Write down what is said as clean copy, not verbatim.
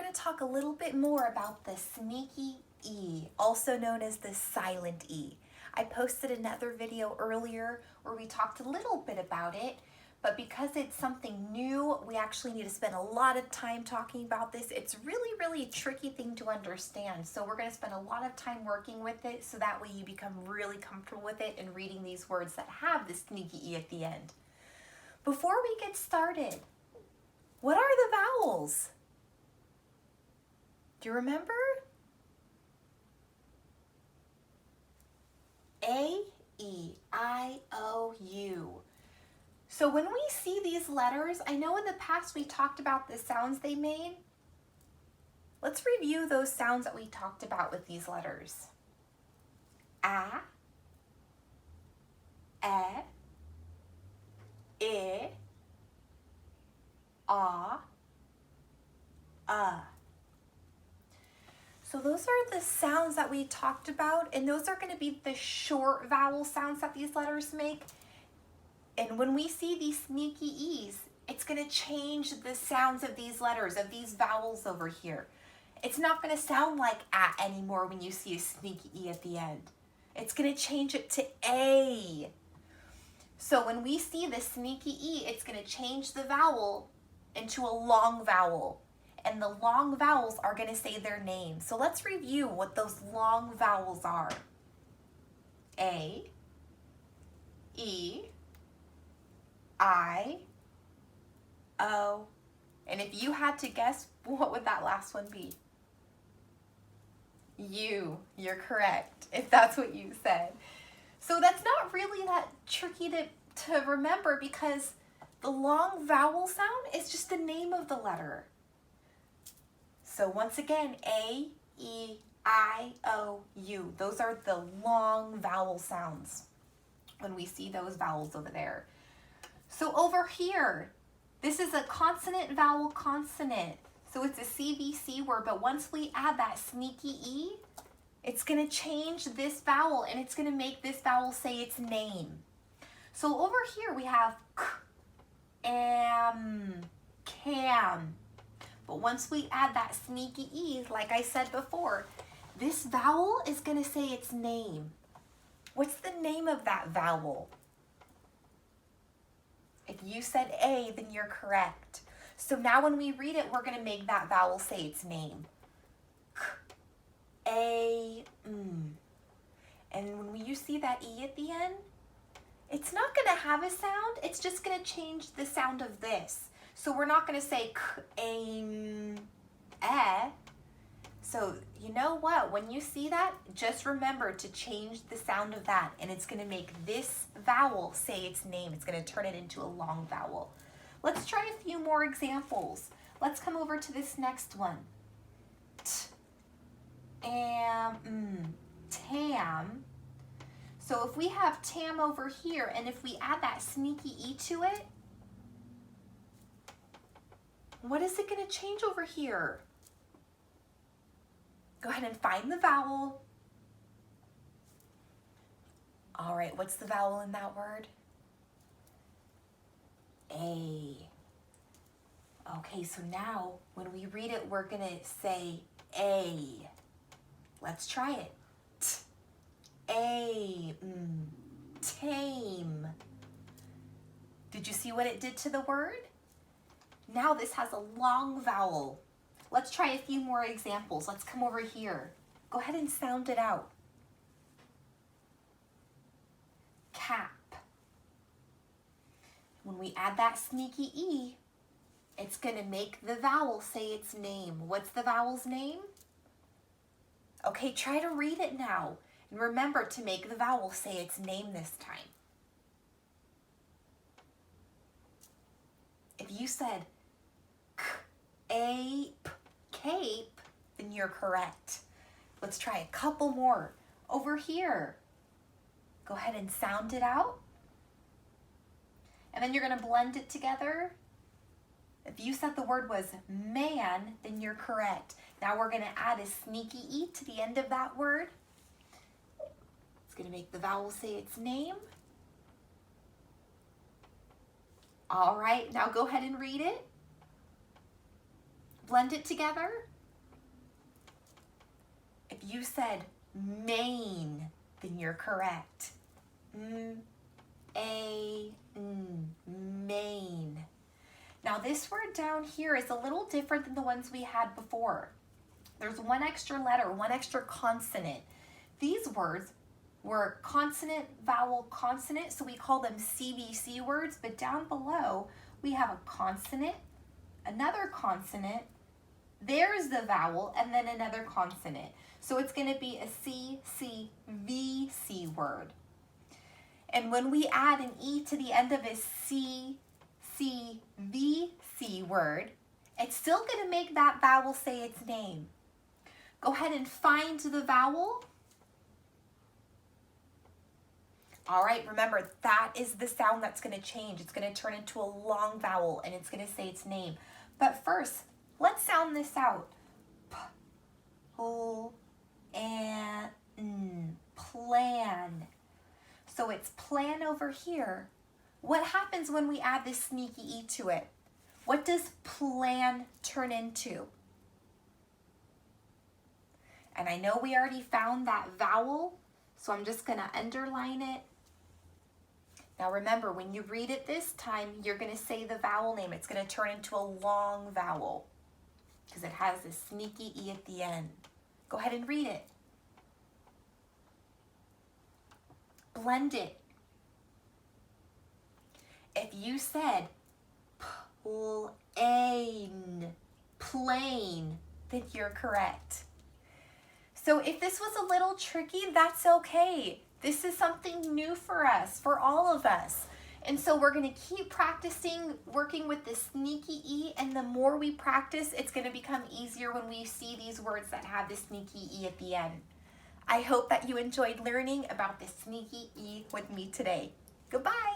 going to talk a little bit more about the sneaky E, also known as the silent E. I posted another video earlier where we talked a little bit about it, but because it's something new, we actually need to spend a lot of time talking about this. It's really a tricky thing to understand, so we're going to spend a lot of time working with it so that way you become really comfortable with it and reading these words that have the sneaky E at the end. Before we get started, what are the vowels? Do you remember? A, E, I, O, U. So when we see these letters, I know in the past we talked about the sounds they made. Let's review those sounds that we talked about with these letters. A, I, A. So those are the sounds that we talked about, and those are going to be the short vowel sounds that these letters make. And when we see these sneaky E's, it's going to change the sounds of these letters, of these vowels over here. It's not going to sound like A anymore when you see a sneaky E at the end. It's going to change it to A. So when we see the sneaky E, it's going to change the vowel into a long vowel. And the long vowels are going to say their name. So let's review what those long vowels are. A, E, I, O. And if you had to guess, what would that last one be? U. You're correct, if that's what you said. So that's not really that tricky to remember because the long vowel sound is just the name of the letter. So once again, A, E, I, O, U. Those are the long vowel sounds when we see those vowels over there. So over here, this is a consonant vowel consonant. So it's a CVC word, but once we add that sneaky E, it's going to change this vowel and it's going to make this vowel say its name. So over here we have K, am, cam. But once we add that sneaky E, like I said before, this vowel is going to say its name. What's the name of that vowel? If you said A, then you're correct. So now when we read it, we're going to make that vowel say its name. K, A, M. And when you see that E at the end, it's not going to have a sound. It's just going to change the sound of this. So we're not going to say K, A, M, E. So you know what? When you see that, just remember to change the sound of that. And it's going to make this vowel say its name. It's going to turn it into a long vowel. Let's try a few more examples. Let's come over to this next one. T, am, m, tam. So if we have tam over here, and if we add that sneaky E to it, what is it going to change over here? Go ahead and find the vowel. All right, what's the vowel in that word? A. Okay, so now when we read it, we're going to say A. Let's try it. T, A, m, tame. Did you see what it did to the word? Now this has a long vowel. Let's try a few more examples. Let's come over here. Go ahead and sound it out. Cap. When we add that sneaky E, it's going to make the vowel say its name. What's the vowel's name? Okay, try to read it now. And remember to make the vowel say its name this time. If you said ape, cape, then you're correct. Let's try a couple more. Over here, go ahead and sound it out. And then you're going to blend it together. If you said the word was man, then you're correct. Now we're going to add a sneaky E to the end of that word. It's going to make the vowel say its name. All right, now go ahead and read it. Blend it together. you said Maine, then you're correct. Maine. Now this word down here is a little different than the ones we had before. There's one extra letter, one extra consonant. These words were consonant, vowel, consonant, so we call them CVC words, but down below we have a consonant, another consonant, there's the vowel, and then another consonant. So it's going to be a CCVC word. And when we add an E to the end of a CCVC word, it's still going to make that vowel say its name. Go ahead and find the vowel. All right, remember, that is the sound that's going to change. It's going to turn into a long vowel, and it's going to say its name. But first, let's sound this out. P, L, and N, plan. So it's plan over here. What happens when we add this sneaky E to it? What does plan turn into? And I know we already found that vowel, so I'm just going to underline it. Now remember, when you read it this time, you're going to say the vowel name. It's going to turn into a long vowel because it has this sneaky E at the end. Go ahead and read it. Blend it. If you said plain, plain, then you're correct. So if this was a little tricky, that's okay. This is something new for us, for all of us. And so we're going to keep practicing working with this sneaky E, and the more we practice, it's going to become easier when we see these words that have this sneaky E at the end. I hope that you enjoyed learning about the sneaky E with me today. Goodbye.